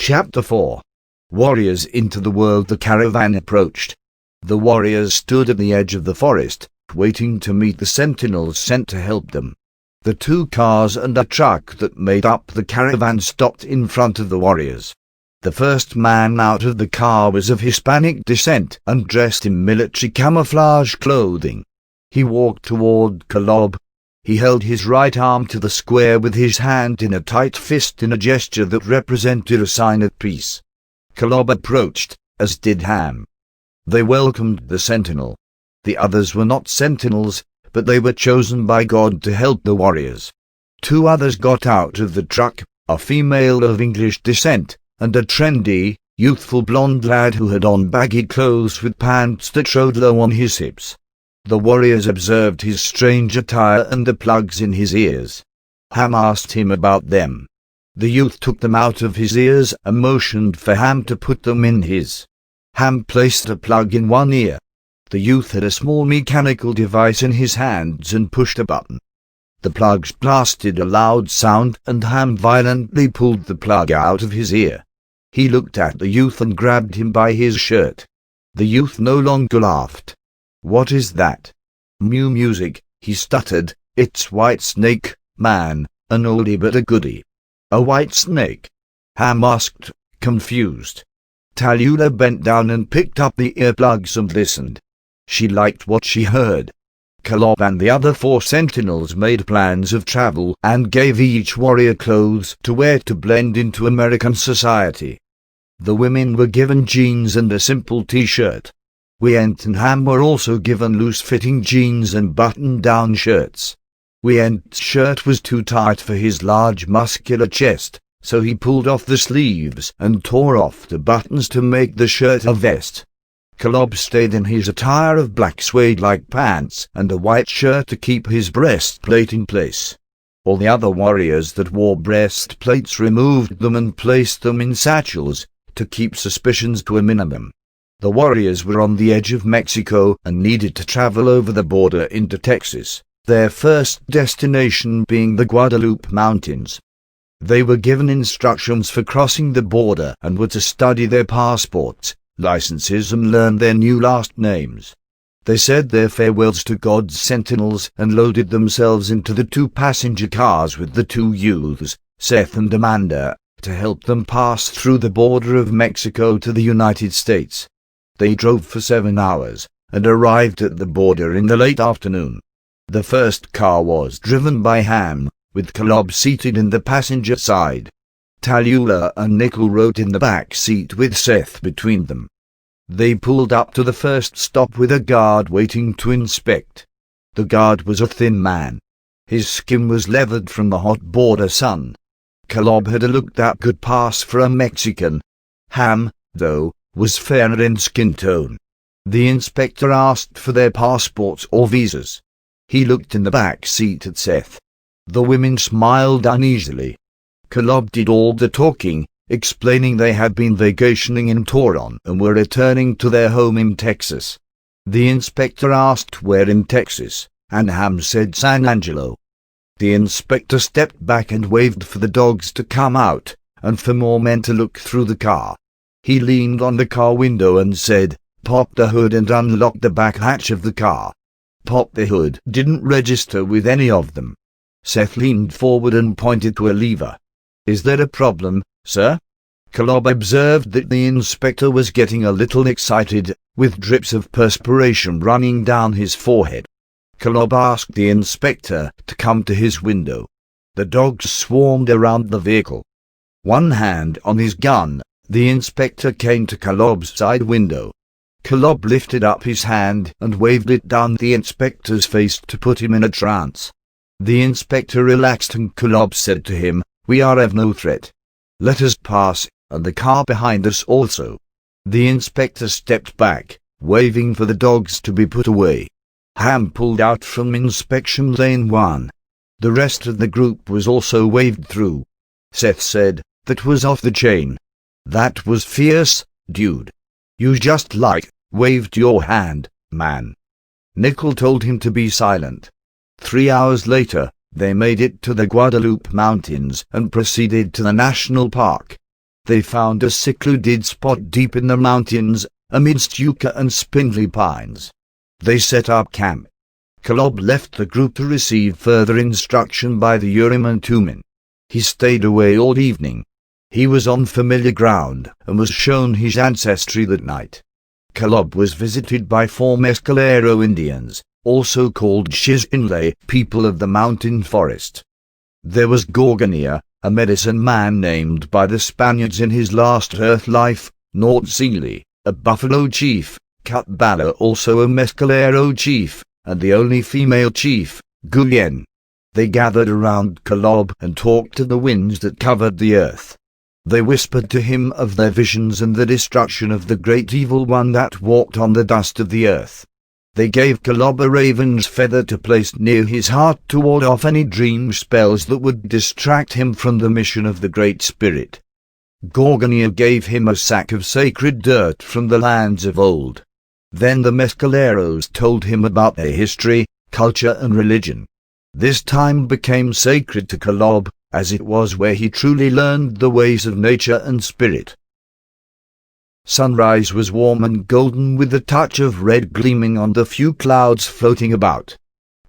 Chapter 4. Warriors into the world. The caravan approached. The warriors stood at the edge of the forest, waiting to meet the sentinels sent to help them. The 2 cars and a truck that made up the caravan stopped in front of the warriors. The first man out of the car was of Hispanic descent and dressed in military camouflage clothing. He walked toward Kalob. He held his right arm to the square with his hand in a tight fist in a gesture that represented a sign of peace. Kalob approached, as did Ham. They welcomed the sentinel. The others were not sentinels, but they were chosen by God to help the warriors. 2 others got out of the truck, a female of English descent, and a trendy, youthful blonde lad who had on baggy clothes with pants that showed low on his hips. The warriors observed his strange attire and the plugs in his ears. Ham asked him about them. The youth took them out of his ears and motioned for Ham to put them in his. Ham placed a plug in one ear. The youth had a small mechanical device in his hands and pushed a button. The plugs blasted a loud sound and Ham violently pulled the plug out of his ear. He looked at the youth and grabbed him by his shirt. The youth no longer laughed. "What is that?" "New music," he stuttered. "It's White Snake, man, an oldie but a goodie." "A white snake?" Ham asked, confused. Tallulah bent down and picked up the earplugs and listened. She liked what she heard. Kalob and the other 4 sentinels made plans of travel and gave each warrior clothes to wear to blend into American society. The women were given jeans and a simple t-shirt. Wient and Ham were also given loose-fitting jeans and button-down shirts. Wient's shirt was too tight for his large muscular chest, so he pulled off the sleeves and tore off the buttons to make the shirt a vest. Kalob stayed in his attire of black suede-like pants and a white shirt to keep his breastplate in place. All the other warriors that wore breastplates removed them and placed them in satchels to keep suspicions to a minimum. The warriors were on the edge of Mexico and needed to travel over the border into Texas, their first destination being the Guadalupe Mountains. They were given instructions for crossing the border and were to study their passports, licenses and learn their new last names. They said their farewells to God's sentinels and loaded themselves into the 2 passenger cars with the 2 youths, Seth and Amanda, to help them pass through the border of Mexico to the United States. They drove for 7 hours, and arrived at the border in the late afternoon. The first car was driven by Ham, with Kalob seated in the passenger side. Tallulah and Nickel rode in the back seat with Seth between them. They pulled up to the first stop with a guard waiting to inspect. The guard was a thin man. His skin was leathered from the hot border sun. Kalob had a look that could pass for a Mexican. Ham, though, was fairer in skin tone. The inspector asked for their passports or visas. He looked in the back seat at Seth. The women smiled uneasily. Kalob did all the talking, explaining they had been vacationing in Torron and were returning to their home in Texas. The inspector asked where in Texas, and Ham said San Angelo. The inspector stepped back and waved for the dogs to come out, and for more men to look through the car. He leaned on the car window and said, "Pop the hood and unlock the back hatch of the car." Pop the hood didn't register with any of them. Seth leaned forward and pointed to a lever. "Is there a problem, sir?" Kalob observed that the inspector was getting a little excited, with drips of perspiration running down his forehead. Kalob asked the inspector to come to his window. The dogs swarmed around the vehicle. One hand on his gun, the inspector came to Kalob's side window. Kalob lifted up his hand and waved it down the inspector's face to put him in a trance. The inspector relaxed and Kalob said to him, "We are of no threat. Let us pass, and the car behind us also." The inspector stepped back, waving for the dogs to be put away. Ham pulled out from inspection lane 1. The rest of the group was also waved through. Seth said, "That was off the chain. That was fierce, dude. You just waved your hand, man." Nickel told him to be silent. 3 hours later, they made it to the Guadalupe Mountains and proceeded to the national park. they found a secluded spot deep in the mountains, amidst yucca and spindly pines. They set up camp. Kolob left the group to receive further instruction by the Urim and Thummim. He stayed away all evening. He was on familiar ground, and was shown his ancestry that night. Kolob was visited by 4 Mescalero Indians, also called Shizinle, people of the mountain forest. There was Gorgonia, a medicine man named by the Spaniards in his last earth life, Nortzili, a buffalo chief, Cutbala, also a Mescalero chief, and the only female chief, Guyen. They gathered around Kolob and talked to the winds that covered the earth. They whispered to him of their visions and the destruction of the great evil one that walked on the dust of the earth. They gave Kolob a raven's feather to place near his heart to ward off any dream spells that would distract him from the mission of the Great Spirit. Gorgonia gave him a sack of sacred dirt from the lands of old. Then the Mescaleros told him about their history, culture and religion. This time became sacred to Kolob, as it was where he truly learned the ways of nature and spirit. Sunrise was warm and golden with a touch of red gleaming on the few clouds floating about.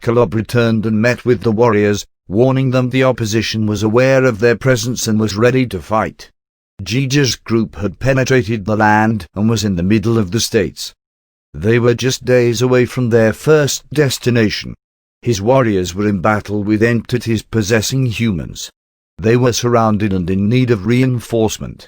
Kolob returned and met with the warriors, warning them the opposition was aware of their presence and was ready to fight. Jija's group had penetrated the land and was in the middle of the states. They were just days away from their first destination. His warriors were in battle with entities possessing humans. They were surrounded and in need of reinforcement.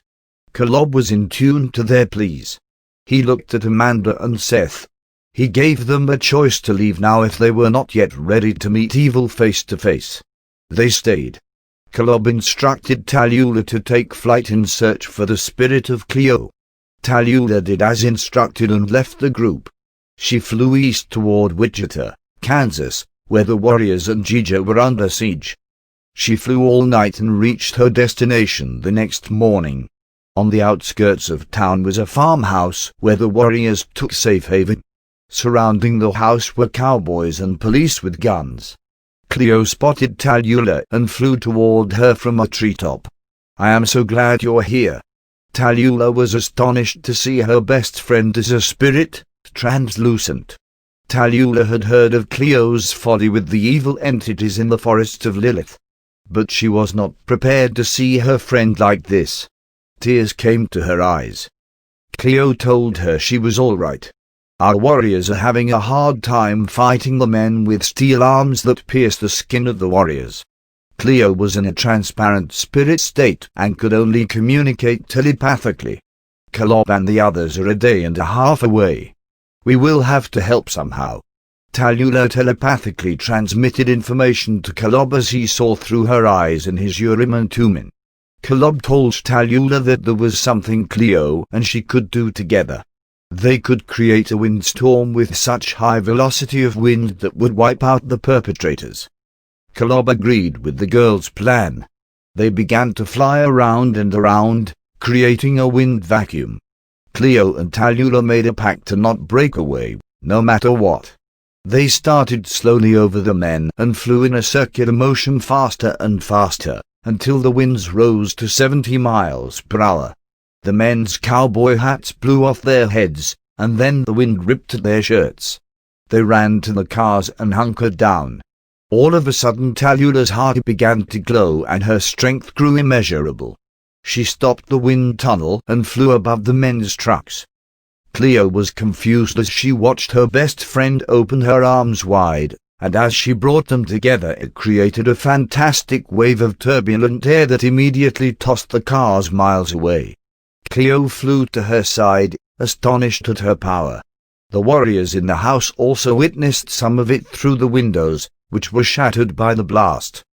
Kolob was in tune to their pleas. He looked at Amanda and Seth. He gave them a choice to leave now if they were not yet ready to meet evil face to face. They stayed. Kolob instructed Talula to take flight in search for the spirit of Cleo. Talula did as instructed and left the group. She flew east toward Wichita, Kansas, where the warriors and Jija were under siege. She flew all night and reached her destination the next morning. On the outskirts of town was a farmhouse where the warriors took safe haven. Surrounding the house were cowboys and police with guns. Cleo spotted Talula and flew toward her from a treetop. "I am so glad you're here." Talula was astonished to see her best friend as a spirit, translucent. Talula had heard of Cleo's folly with the evil entities in the forests of Lilith. But she was not prepared to see her friend like this. Tears came to her eyes. Cleo told her she was all right. "Our warriors are having a hard time fighting the men with steel arms that pierce the skin of the warriors." Cleo was in a transparent spirit state and could only communicate telepathically. "Kolob and the others are a day and a half away. We will have to help somehow." Talula telepathically transmitted information to Kolob as he saw through her eyes in his Urim and Thummim. Kolob told Talula that there was something Cleo and she could do together. They could create a windstorm with such high velocity of wind that would wipe out the perpetrators. Kolob agreed with the girl's plan. They began to fly around and around, creating a wind vacuum. Cleo and Talula made a pact to not break away, no matter what. They started slowly over the men and flew in a circular motion faster and faster, until the winds rose to 70 miles per hour. The men's cowboy hats blew off their heads, and then the wind ripped at their shirts. They ran to the cars and hunkered down. All of a sudden Talula's heart began to glow and her strength grew immeasurable. She stopped the wind tunnel and flew above the men's trucks. Cleo was confused as she watched her best friend open her arms wide, and as she brought them together it created a fantastic wave of turbulent air that immediately tossed the cars miles away. Cleo flew to her side, astonished at her power. The warriors in the house also witnessed some of it through the windows, which were shattered by the blast.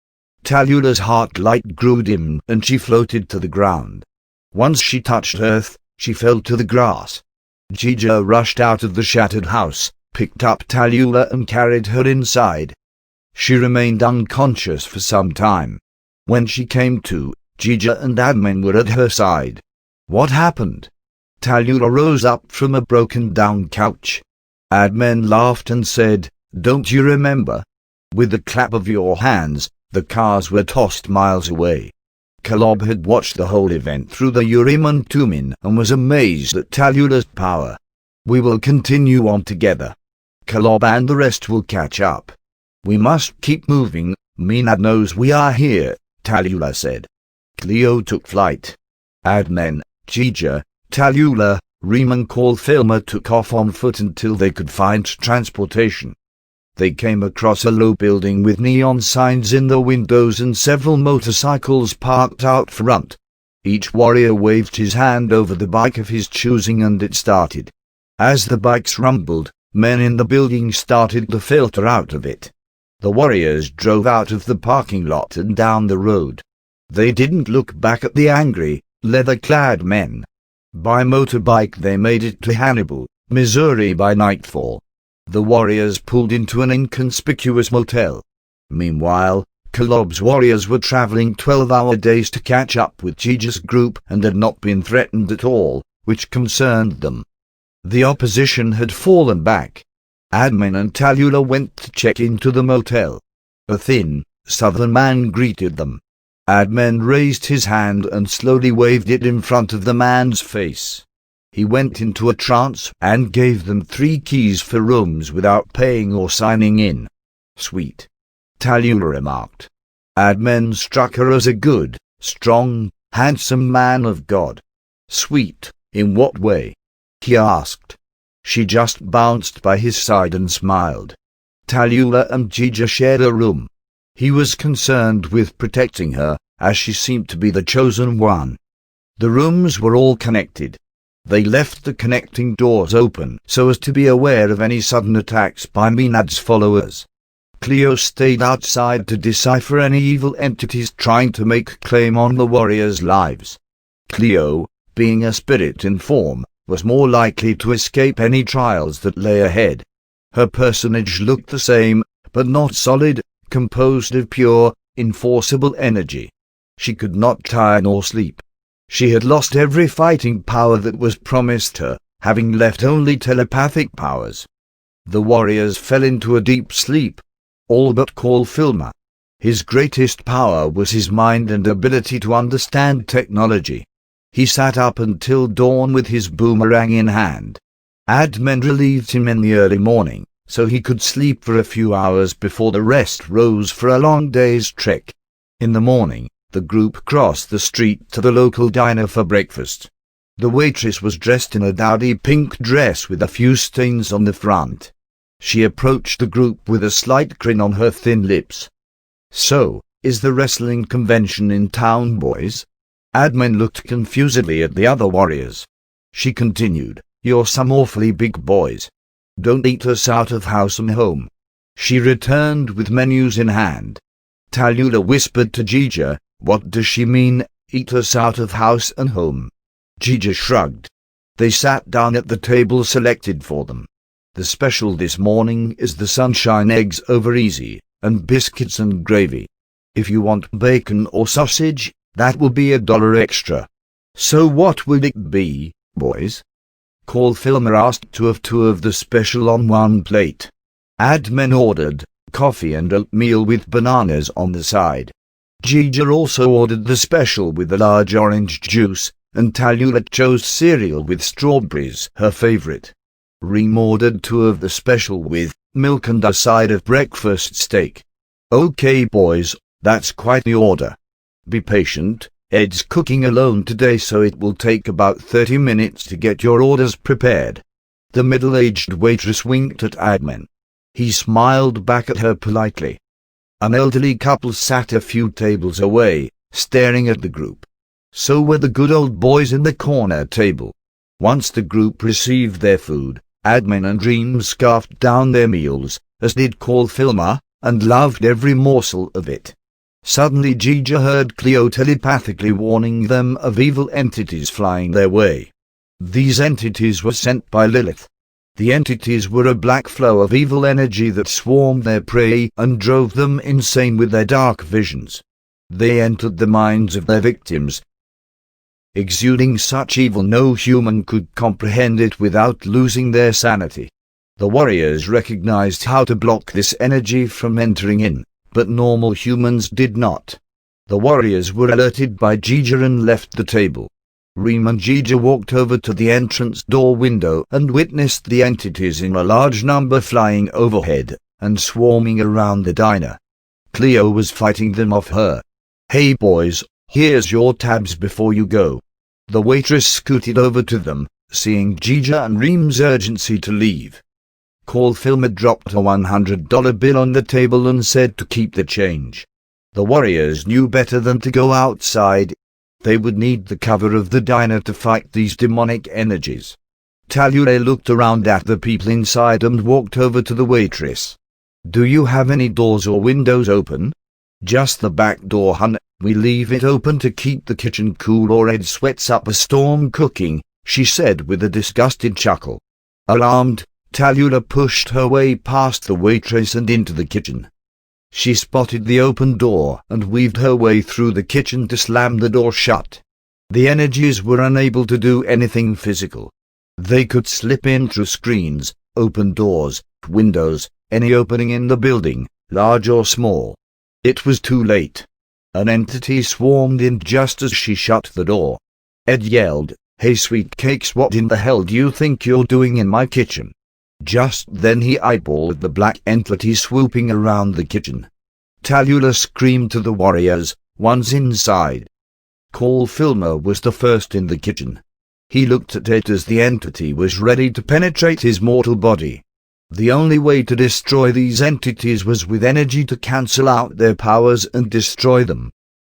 Talula's heart light grew dim and she floated to the ground. Once she touched earth, she fell to the grass. Jija rushed out of the shattered house, picked up Talula and carried her inside. She remained unconscious for some time. When she came to, Jija and Admin were at her side. "What happened?" Talula rose up from a broken-down couch. Admin laughed and said, "Don't you remember? With the clap of your hands, the cars were tossed miles away. Kolob had watched the whole event through the Urim and Thummim and was amazed at Talula's power. "We will continue on together. Kolob and the rest will catch up. We must keep moving. Menad knows we are here," Talula said. Cleo took flight. Admen, Gija, Talula, Reem and Filma took off on foot until they could find transportation. They came across a low building with neon signs in the windows and several motorcycles parked out front. Each warrior waved his hand over the bike of his choosing and it started. As the bikes rumbled, men in the building started to filter out of it. The warriors drove out of the parking lot and down the road. They didn't look back at the angry, leather-clad men. By motorbike they made it to Hannibal, Missouri by nightfall. The warriors pulled into an inconspicuous motel. Meanwhile, Kolob's warriors were traveling 12-hour days to catch up with Gija's group and had not been threatened at all, which concerned them. The opposition had fallen back. Admin and Talula went to check into the motel. A thin, southern man greeted them. Admin raised his hand and slowly waved it in front of the man's face. He went into a trance and gave them 3 keys for rooms without paying or signing in. "Sweet," Talula remarked. Admin struck her as a good, strong, handsome man of God. "Sweet, in what way?" he asked. She just bounced by his side and smiled. Talula and Gija shared a room. He was concerned with protecting her, as she seemed to be the chosen one. The rooms were all connected. They left the connecting doors open so as to be aware of any sudden attacks by Menad's followers. Cleo stayed outside to decipher any evil entities trying to make claim on the warriors' lives. Cleo, being a spirit in form, was more likely to escape any trials that lay ahead. Her personage looked the same, but not solid, composed of pure, enforceable energy. She could not tire nor sleep. She had lost every fighting power that was promised her, having left only telepathic powers. The warriors fell into a deep sleep, all but Filma. His greatest power was his mind and ability to understand technology. He sat up until dawn with his boomerang in hand. Admin relieved him in the early morning, so he could sleep for a few hours before the rest rose for a long day's trek. In the morning, the group crossed the street to the local diner for breakfast. The waitress was dressed in a dowdy pink dress with a few stains on the front. She approached the group with a slight grin on her thin lips. "So, is the wrestling convention in town, boys?" Admin looked confusedly at the other warriors. She continued, "You're some awfully big boys. Don't eat us out of house and home." She returned with menus in hand. Talula whispered to Gija, "What does she mean, eat us out of house and home?" Gija shrugged. They sat down at the table selected for them. "The special this morning is the sunshine eggs over easy, and biscuits and gravy. If you want bacon or sausage, that will be $1 extra." "So what will it be, boys?" Filma asked to have 2 of the special on 1 plate. Admin ordered coffee and oatmeal with bananas on the side. Gija also ordered the special with the large orange juice, and Talula chose cereal with strawberries, her favorite. Reem ordered 2 of the special with milk and a side of breakfast steak. "Okay, boys, that's quite the order. Be patient, Ed's cooking alone today, so it will take about 30 minutes to get your orders prepared." The middle-aged waitress winked at Admin. He smiled back at her politely. An elderly couple sat a few tables away, staring at the group. So were the good old boys in the corner table. Once the group received their food, Admin and Reem scarfed down their meals, as did Filma, and loved every morsel of it. Suddenly Gija heard Cleo telepathically warning them of evil entities flying their way. These entities were sent by Lilith. The entities were a black flow of evil energy that swarmed their prey and drove them insane with their dark visions. They entered the minds of their victims, exuding such evil no human could comprehend it without losing their sanity. The warriors recognized how to block this energy from entering in, but normal humans did not. The warriors were alerted by Gija and left the table. Reem and Gija walked over to the entrance door window and witnessed the entities in a large number flying overhead and swarming around the diner. Cleo was fighting them off her. "Hey boys, here's your tabs before you go." The waitress scooted over to them, seeing Gija and Reem's urgency to leave. Call Filmer dropped a $100 bill on the table and said to keep the change. The warriors knew better than to go outside. They would need the cover of the diner to fight these demonic energies. Talule looked around at the people inside and walked over to the waitress. "Do you have any doors or windows open?" "Just the back door, hun. We leave it open to keep the kitchen cool or Ed sweats up a storm cooking," she said with a disgusted chuckle. Alarmed, Talula pushed her way past the waitress and into the kitchen. She spotted the open door and weaved her way through the kitchen to slam the door shut. The energies were unable to do anything physical. They could slip in through screens, open doors, windows, any opening in the building, large or small. It was too late. An entity swarmed in just as she shut the door. Ed yelled, "Hey sweet cakes, what in the hell do you think you're doing in my kitchen?" Just then he eyeballed the black entity swooping around the kitchen. Talula screamed to the warriors, "One's inside." Call Filmer was the first in the kitchen. He looked at it as the entity was ready to penetrate his mortal body. The only way to destroy these entities was with energy to cancel out their powers and destroy them.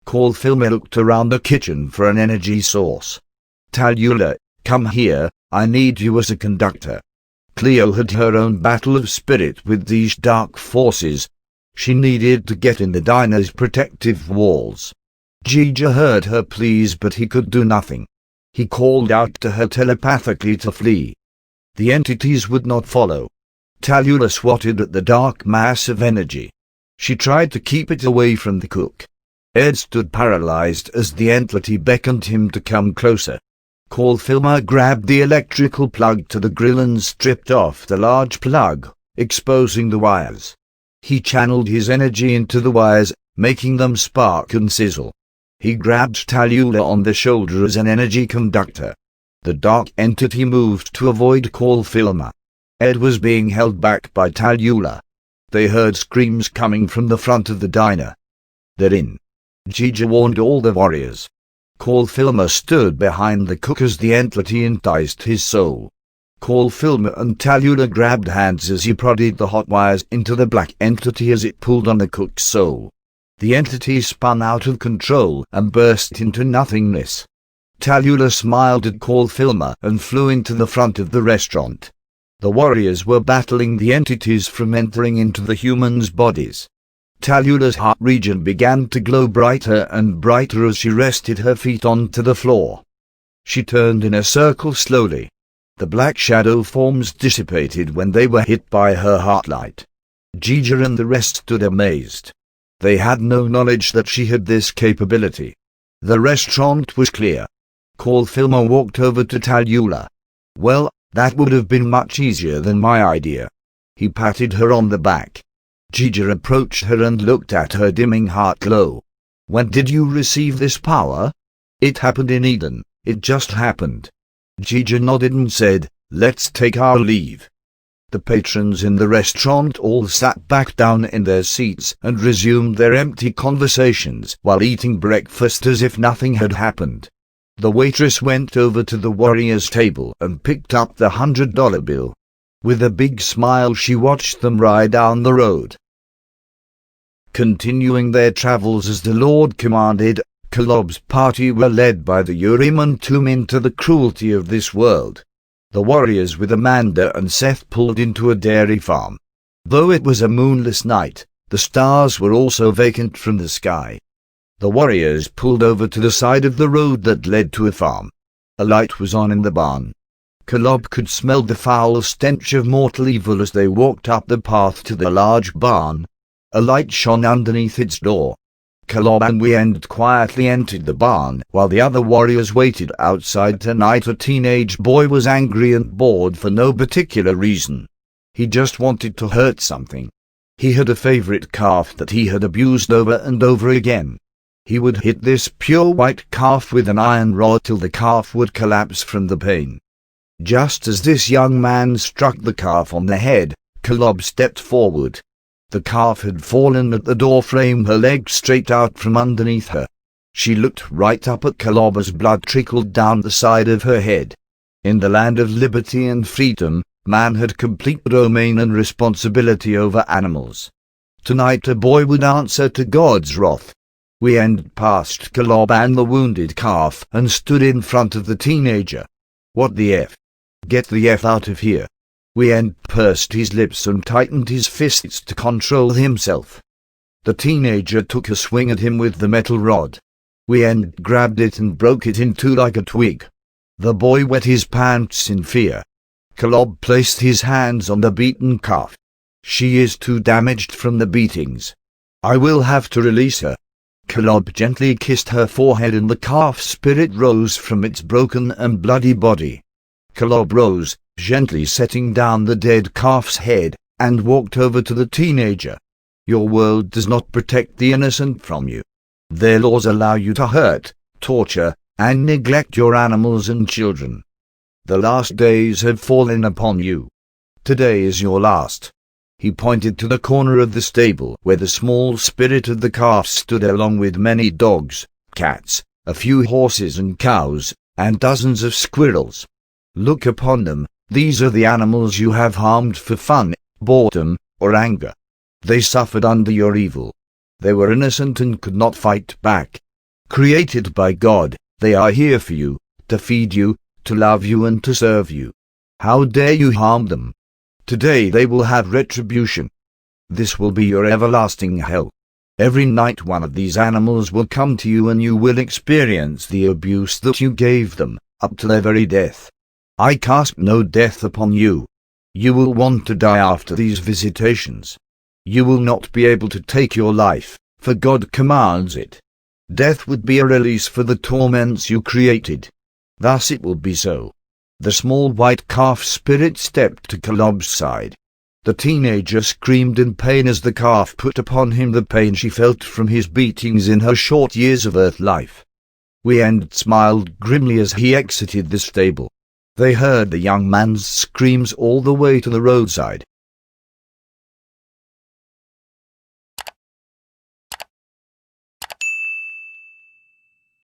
Call Filmer looked around the kitchen for an energy source. "Talula, come here, I need you as a conductor." Cleo had her own battle of spirit with these dark forces. She needed to get in the diner's protective walls. Gija heard her pleas, but he could do nothing. He called out to her telepathically to flee. The entities would not follow. Talula swatted at the dark mass of energy. She tried to keep it away from the cook. Ed stood paralyzed as the entity beckoned him to come closer. Call Filmer grabbed the electrical plug to the grill and stripped off the large plug, exposing the wires. He channeled his energy into the wires, making them spark and sizzle. He grabbed Talula on the shoulder as an energy conductor. The dark entity moved to avoid Call Filmer. Ed was being held back by Talula. They heard screams coming from the front of the diner. "They're in." Gija warned all the warriors. Call Filmer stood behind the cook as the entity enticed his soul. Call Filmer and Talula grabbed hands as he prodded the hot wires into the black entity as it pulled on the cook's soul. The entity spun out of control and burst into nothingness. Talula smiled at Call Filmer and flew into the front of the restaurant. The warriors were battling the entities from entering into the humans' bodies. Talula's heart region began to glow brighter and brighter as she rested her feet onto the floor. She turned in a circle slowly. The black shadow forms dissipated when they were hit by her heart light. Gija and the rest stood amazed. They had no knowledge that she had this capability. The restaurant was clear. Call Filmer walked over to Talula. "Well, that would have been much easier than my idea." He patted her on the back. Gija approached her and looked at her dimming heart glow. "When did you receive this power?" "It happened in Eden. It just happened." Gija nodded and said, "Let's take our leave." The patrons in the restaurant all sat back down in their seats and resumed their empty conversations while eating breakfast as if nothing had happened. The waitress went over to the warriors' table and picked up the $100 bill. With a big smile she watched them ride down the road. Continuing their travels as the Lord commanded, Kalob's party were led by the Urim and Thummim to the cruelty of this world. The warriors with Amanda and Seth pulled into a dairy farm. Though it was a moonless night, the stars were also vacant from the sky. The warriors pulled over to the side of the road that led to a farm. A light was on in the barn. Kalob could smell the foul stench of mortal evil as they walked up the path to the large barn. A light shone underneath its door. Kalob and Weend quietly entered the barn while the other warriors waited outside. Tonight a teenage boy was angry and bored for no particular reason. He just wanted to hurt something. He had a favorite calf that he had abused over and over again. He would hit this pure white calf with an iron rod till the calf would collapse from the pain. Just as this young man struck the calf on the head, Kolob stepped forward. The calf had fallen at the doorframe, her legs straight out from underneath her. She looked right up at Kolob as blood trickled down the side of her head. In the land of liberty and freedom, man had complete domain and responsibility over animals. Tonight a boy would answer to God's wrath. We ended past Kolob and the wounded calf and stood in front of the teenager. What the F? Get the F out of here. We end pursed his lips and tightened his fists to control himself. The teenager took a swing at him with the metal rod. We end grabbed it and broke it in two like a twig. The boy wet his pants in fear. Kolob placed his hands on the beaten calf. She is too damaged from the beatings. I will have to release her. Kolob gently kissed her forehead and the calf's spirit rose from its broken and bloody body. Kolob rose, gently setting down the dead calf's head, and walked over to the teenager. Your world does not protect the innocent from you. Their laws allow you to hurt, torture, and neglect your animals and children. The last days have fallen upon you. Today is your last. He pointed to the corner of the stable where the small spirit of the calf stood along with many dogs, cats, a few horses and cows, and dozens of squirrels. Look upon them, these are the animals you have harmed for fun, boredom, or anger. They suffered under your evil. They were innocent and could not fight back. Created by God, they are here for you, to feed you, to love you and to serve you. How dare you harm them? Today they will have retribution. This will be your everlasting hell. Every night one of these animals will come to you and you will experience the abuse that you gave them, up to their very death. I cast no death upon you. You will want to die after these visitations. You will not be able to take your life, for God commands it. Death would be a release for the torments you created. Thus it will be so. The small white calf spirit stepped to Kolob's side. The teenager screamed in pain as the calf put upon him the pain she felt from his beatings in her short years of earth life. Weend smiled grimly as he exited the stable. They heard the young man's screams all the way to the roadside.